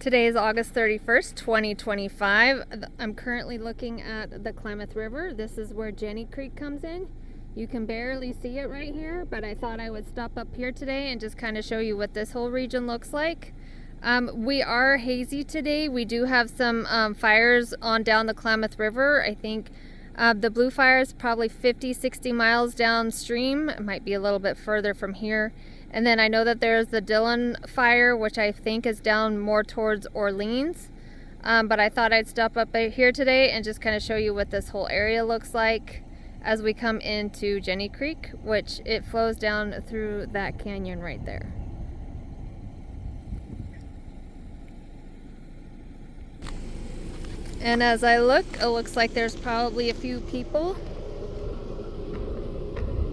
Today is August 31st, 2025. I'm currently looking at the Klamath River. This is where Jenny Creek comes in. You can barely see it right here, but I thought I would stop up here today and just kind of show you what this whole region looks like. We are hazy today. We do have some fires on down the Klamath River. I think the blue fire is probably 50-60 miles downstream. It might be a little bit further from here. And then I know that there's the Dillon fire, which I think is down more towards Orleans. But I thought I'd stop up here today and just kind of show you what this whole area looks like as we come into Jenny Creek, which it flows down through that canyon right there. And as I look, it looks like there's probably a few people.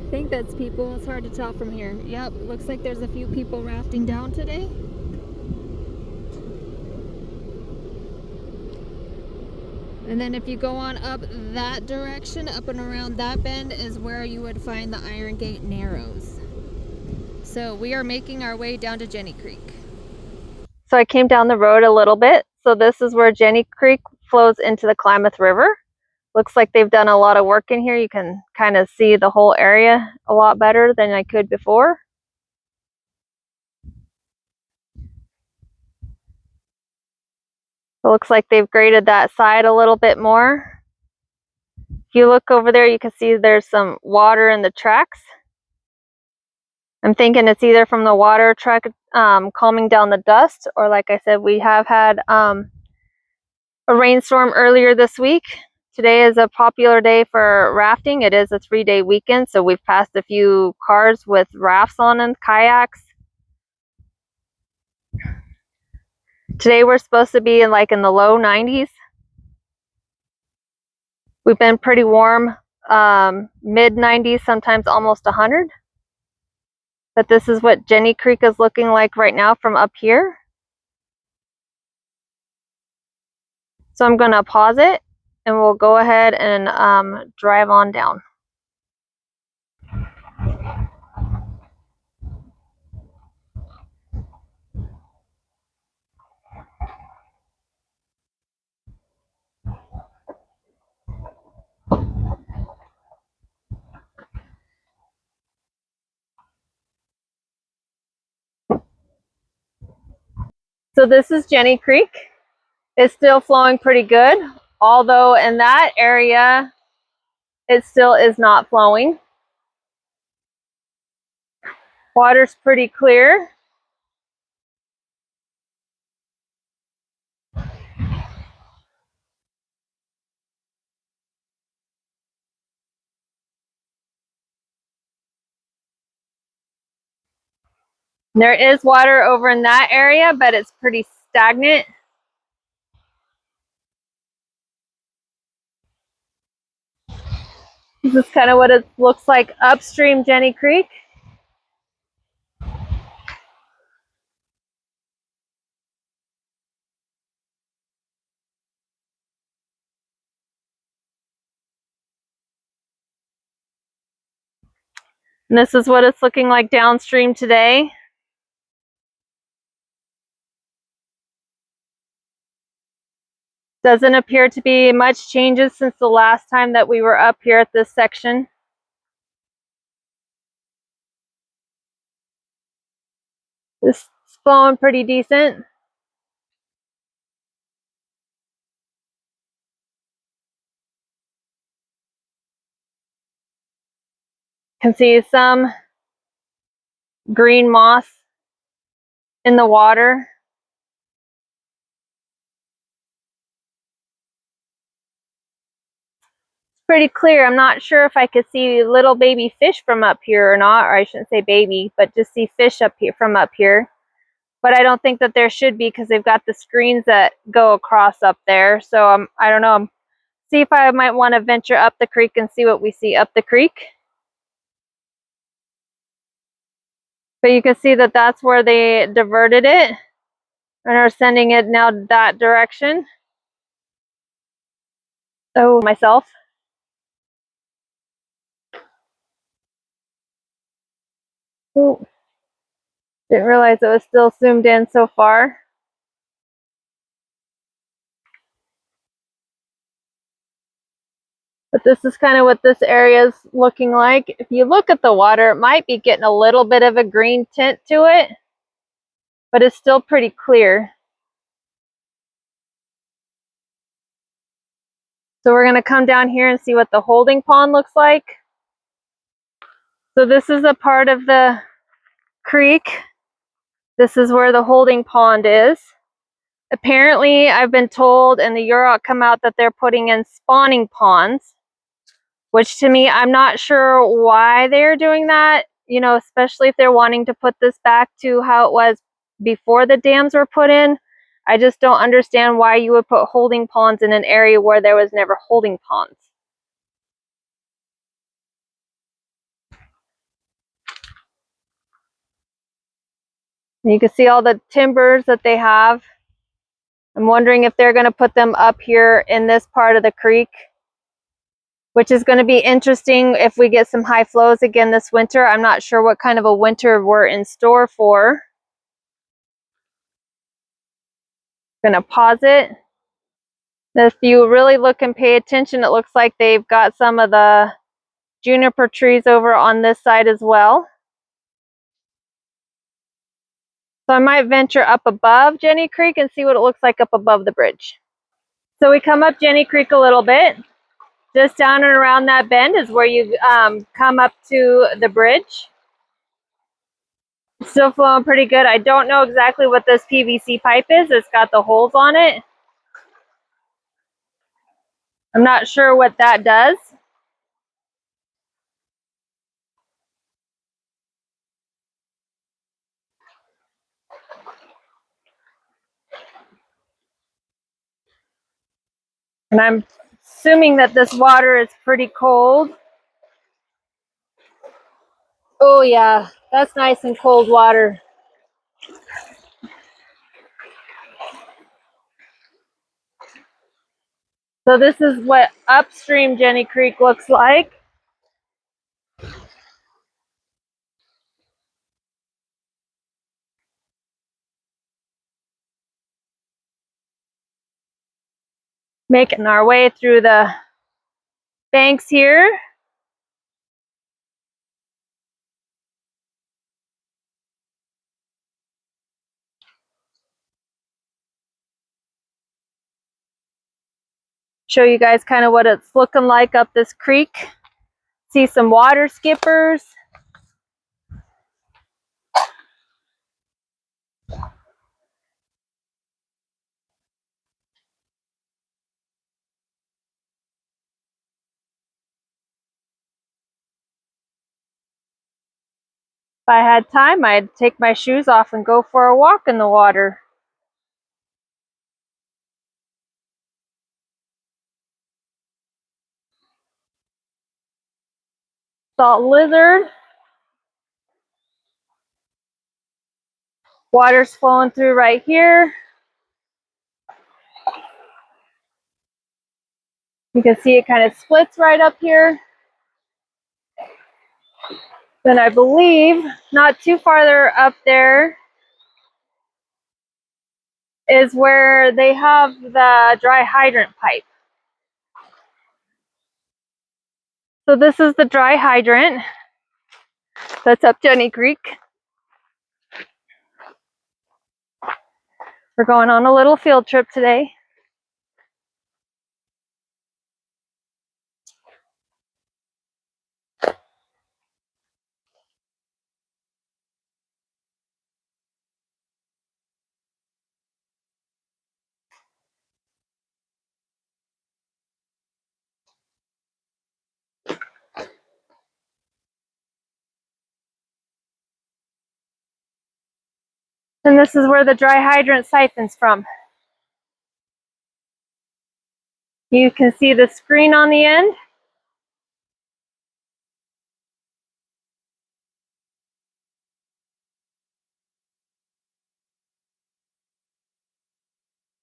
I think that's people. It's hard to tell from here. Yep, looks like there's a few people rafting down today. And then if you go on up that direction, up and around that bend is where you would find the Iron Gate Narrows. So we are making our way down to Jenny Creek. So I came down the road a little bit. So this is where Jenny Creek flows into the Klamath River. Looks like they've done a lot of work in here. You can kind of see the whole area a lot better than I could before. It looks like they've graded that side a little bit more. If you look over there, you can see there's some water in the tracks. I'm thinking it's either from the water truck calming down the dust, or like I said, we have had a rainstorm earlier this week. Today is a popular day for rafting. It is a 3-day weekend, so we've passed a few cars with rafts on them, kayaks. Today we're supposed to be in the low 90s. We've been pretty warm, mid 90s, sometimes almost 100. But this is what Jenny Creek is looking like right now from up here. So I'm going to pause it and we'll go ahead and drive on down. So this is Jenny Creek. It's still flowing pretty good, although in that area it still is not flowing. Water's pretty clear. There is water over in that area, but it's pretty stagnant. This is kind of what it looks like upstream Jenny Creek. And this is what it's looking like downstream today. Doesn't appear to be much changes since the last time that we were up here at this section. This is flowing pretty decent. Can see some green moss in the water. Pretty clear. I'm not sure if I could see little baby fish from up here or not, or I shouldn't say baby, but just see fish up here from up here. But I don't think that there should be because they've got the screens that go across up there. So I don't know. See if I might want to venture up the creek and see what we see up the creek. But you can see that that's where they diverted it and are sending it now that direction. Oh, myself. Ooh. Didn't realize it was still zoomed in so far. But this is kind of what this area is looking like. If you look at the water, it might be getting a little bit of a green tint to it, but it's still pretty clear. So we're going to come down here and see what the holding pond looks like. So this is a part of the creek. This is where the holding pond is. Apparently, I've been told in the UROC come out that they're putting in spawning ponds, which to me, I'm not sure why they're doing that, you know, especially if they're wanting to put this back to how it was before the dams were put in. I just don't understand why you would put holding ponds in an area where there was never holding ponds. And you can see all the timbers that they have. I'm wondering if they're going to put them up here in this part of the creek, which is going to be interesting if we get some high flows again this winter. I'm not sure what kind of a winter we're in store for. I'm going to pause it. If you really look and pay attention, it looks like they've got some of the juniper trees over on this side as well. So I might venture up above Jenny Creek and see what it looks like up above the bridge. So we come up Jenny Creek a little bit. Just down and around that bend is where you come up to the bridge. It's still flowing pretty good. I don't know exactly what this PVC pipe is. It's got the holes on it. I'm not sure what that does. And I'm assuming that this water is pretty cold. Oh yeah, that's nice and cold water. So this is what upstream Jenny Creek looks like. Making our way through the banks here. Show you guys kind of what it's looking like up this creek. See some water skippers. If I had time, I'd take my shoes off and go for a walk in the water. Salt lizard. Water's flowing through right here. You can see it kind of splits right up here. Then I believe not too farther up there is where they have the dry hydrant pipe. So this is the dry hydrant that's up Jenny Creek. We're going on a little field trip today. And this is where the dry hydrant siphons from. You can see the screen on the end.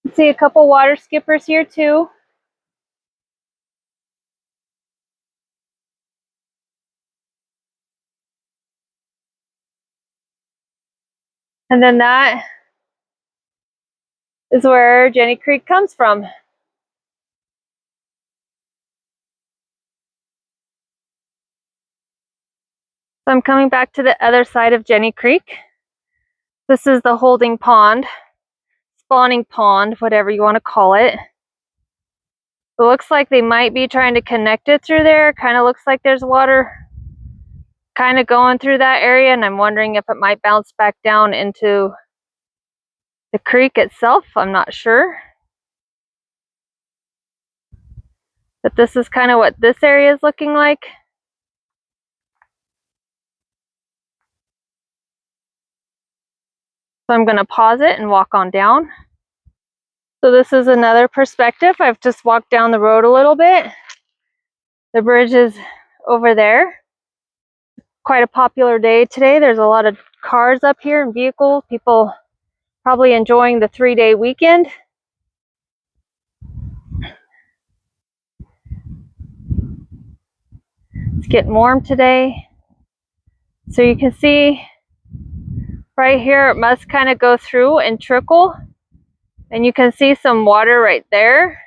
You can see a couple water skippers here too. And then that is where Jenny Creek comes from. So I'm coming back to the other side of Jenny Creek. This is the holding pond, spawning pond, whatever you want to call it. It looks like they might be trying to connect it through there. Kind of looks like there's water kind of going through that area, and I'm wondering if it might bounce back down into the creek itself. I'm not sure. But this is kind of what this area is looking like. So I'm going to pause it and walk on down. So this is another perspective. I've just walked down the road a little bit. The bridge is over there. Quite a popular day today. There's a lot of cars up here and vehicles. People probably enjoying the 3-day weekend. It's getting warm today. So you can see right here, it must kind of go through and trickle. And you can see some water right there.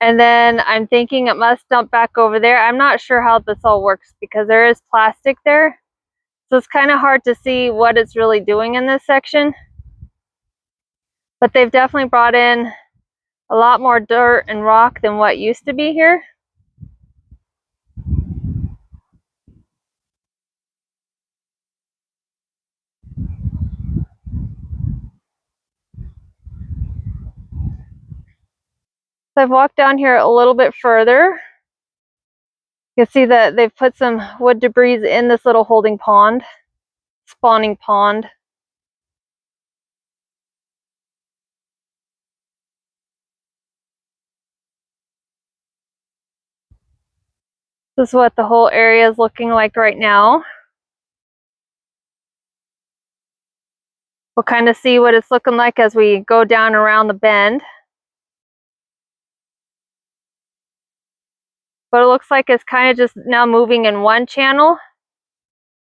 And then I'm thinking it must dump back over there. I'm not sure how this all works because there is plastic there. So it's kind of hard to see what it's really doing in this section. But they've definitely brought in a lot more dirt and rock than what used to be here. So I've walked down here a little bit further. You can see that they've put some wood debris in this little holding pond, spawning pond. This is what the whole area is looking like right now. We'll kind of see what it's looking like as we go down around the bend. But it looks like it's kind of just now moving in one channel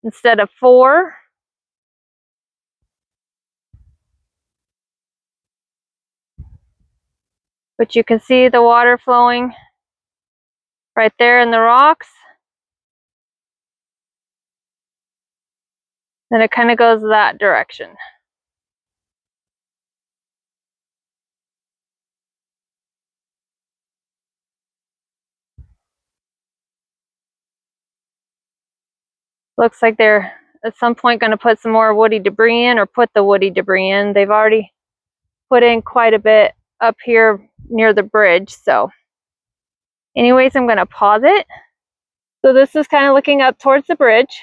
instead of 4. But you can see the water flowing right there in the rocks. Then it kind of goes that direction. Looks like they're at some point going to put some more woody debris in, or put the woody debris in. They've already put in quite a bit up here near the bridge. So anyways, I'm going to pause it. So this is kind of looking up towards the bridge.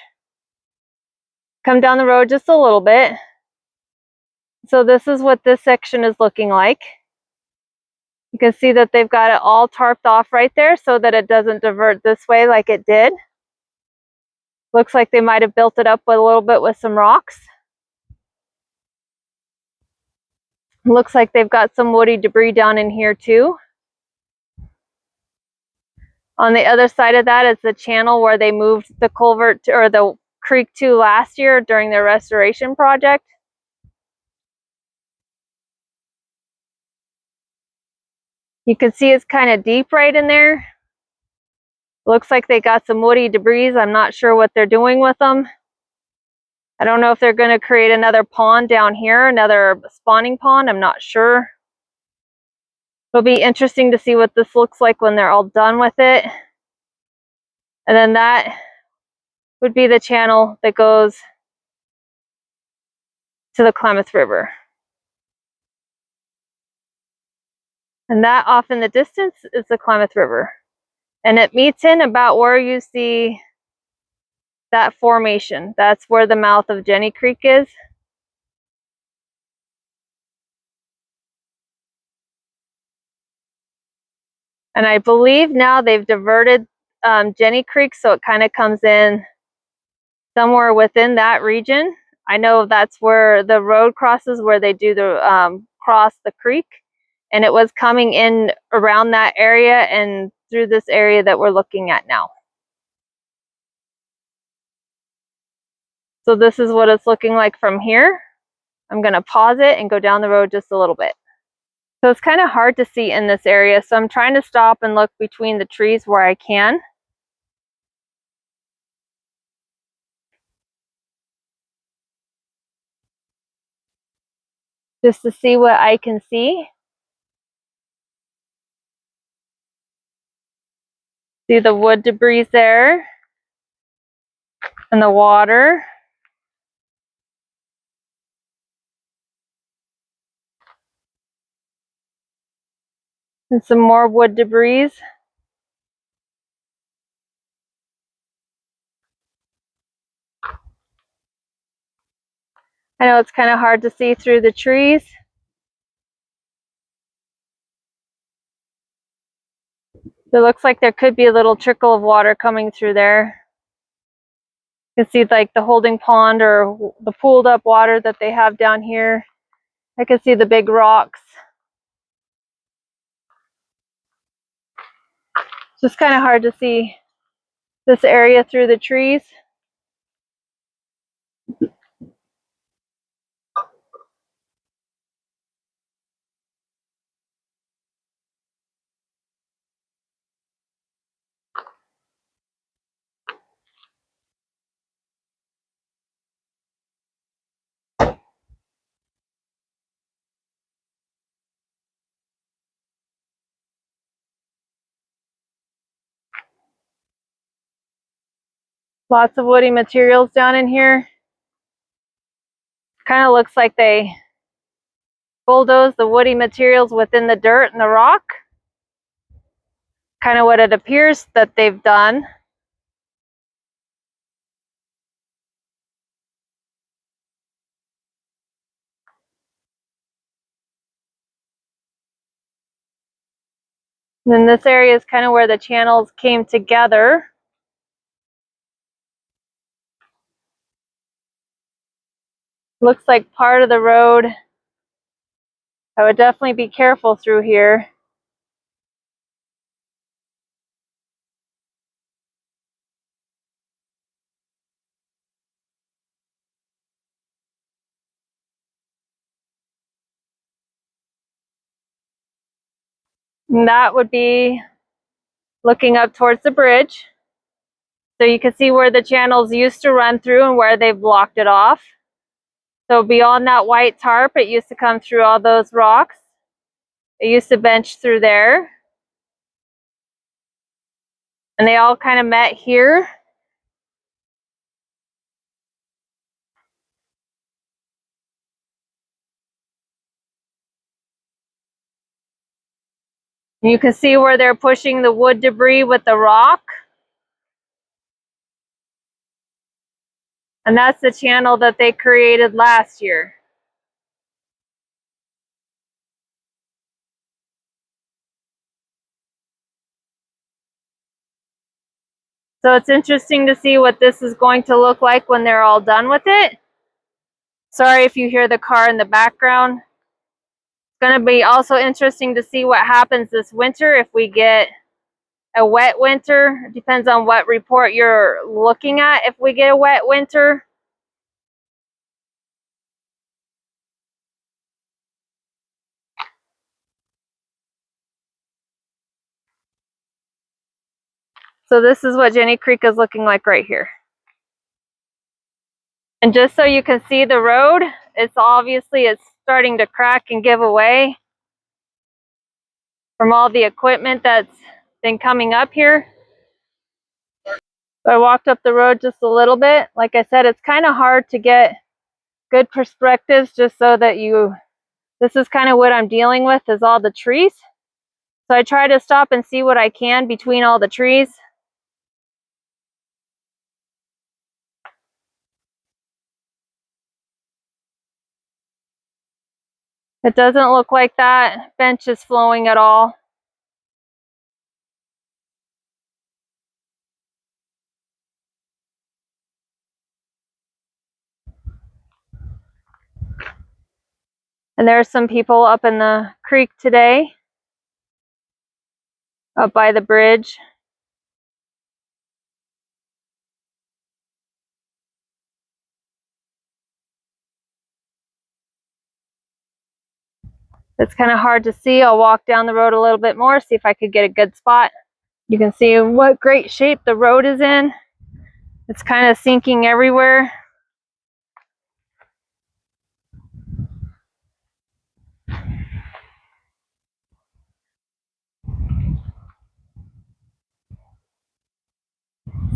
Come down the road just a little bit. So this is what this section is looking like. You can see that they've got it all tarped off right there so that it doesn't divert this way like it did. Looks like they might have built it up with a little bit with some rocks. Looks like they've got some woody debris down in here too. On the other side of that is the channel where they moved the culvert to, or the creek to, last year during their restoration project. You can see it's kind of deep right in there. Looks like they got some woody debris. I'm not sure what they're doing with them. I don't know if they're going to create another pond down here, another spawning pond. I'm not sure. It'll be interesting to see what this looks like when they're all done with it. And then that would be the channel that goes to the Klamath River. And that off in the distance is the Klamath River. And it meets in about where you see that formation. That's where the mouth of Jenny Creek is. And I believe now they've diverted Jenny Creek, so it kind of comes in somewhere within that region. I know that's where the road crosses, where they do the cross the creek. And it was coming in around that area and through this area that we're looking at now. So this is what it's looking like from here. I'm going to pause it and go down the road just a little bit. So it's kind of hard to see in this area, so I'm trying to stop and look between the trees where I can. just to see what I can see. See the wood debris there and the water. And some more wood debris. I know it's kind of hard to see through the trees. It looks like there could be a little trickle of water coming through there. You can see like the holding pond or the pooled up water that they have down here. I can see the big rocks. It's just kind of hard to see this area through the trees. Lots of woody materials down in here. Kind of looks like they bulldoze the woody materials within the dirt and the rock. Kind of what it appears that they've done. And then this area is kind of where the channels came together. Looks like part of the road. I would definitely be careful through here. And that would be looking up towards the bridge. So you can see where the channels used to run through and where they've blocked it off. So beyond that white tarp, it used to come through all those rocks. It used to bench through there. And they all kind of met here. You can see where they're pushing the wood debris with the rock. And that's the channel that they created last year. So it's interesting to see what this is going to look like when they're all done with it. Sorry if you hear the car in the background. It's going to be also interesting to see what happens this winter if we get a wet winter. It depends on what report you're looking at if we get a wet winter. So this is what Jenny Creek is looking like right here. And just so you can see the road, it's starting to crack and give away from all the equipment that's been coming up here. So I walked up the road just a little bit. Like I said, it's kind of hard to get good perspectives just so that this is kind of what I'm dealing with is all the trees. So I try to stop and see what I can between all the trees. It doesn't look like that bench is flowing at all. And there's some people up in the creek today, up by the bridge. It's kind of hard to see. I'll walk down the road a little bit more, see if I could get a good spot. You can see what great shape the road is in. It's kind of sinking everywhere.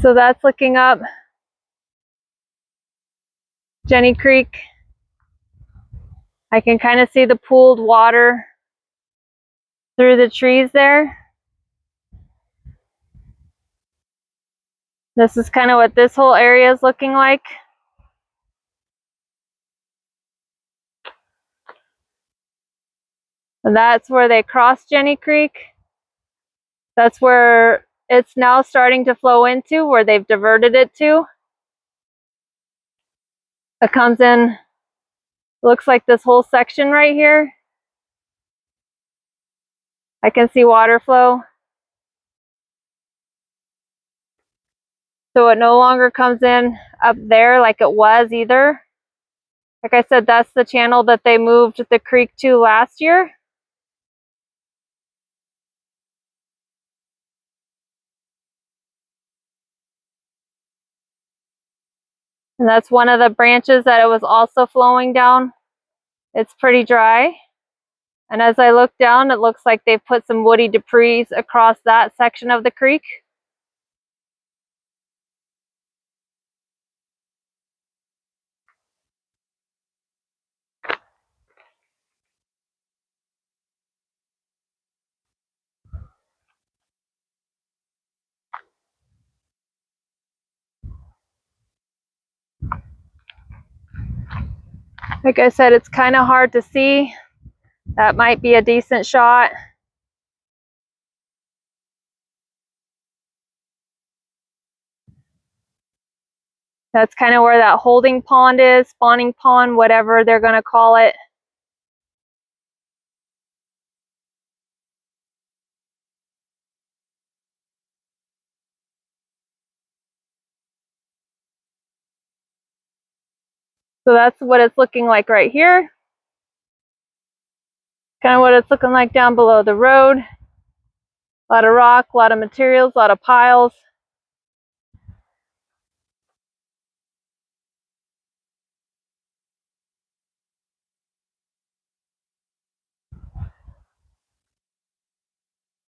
So that's looking up Jenny Creek. I can kind of see the pooled water through the trees there. This is kind of what this whole area is looking like. And that's where they cross Jenny Creek. That's where it's now starting to flow into, where they've diverted it to. It comes in, looks like this whole section right here. I can see water flow. So it no longer comes in up there like it was either. Like I said, that's the channel that they moved the creek to last year. And that's one of the branches that it was also flowing down. It's pretty dry. And as I look down, it looks like they've put some woody debris across that section of the creek. Like I said, it's kind of hard to see. That might be a decent shot. That's kind of where that holding pond is, spawning pond, whatever they're going to call it. So that's what it's looking like right here. Kind of what it's looking like down below the road. A lot of rock, a lot of materials, a lot of piles.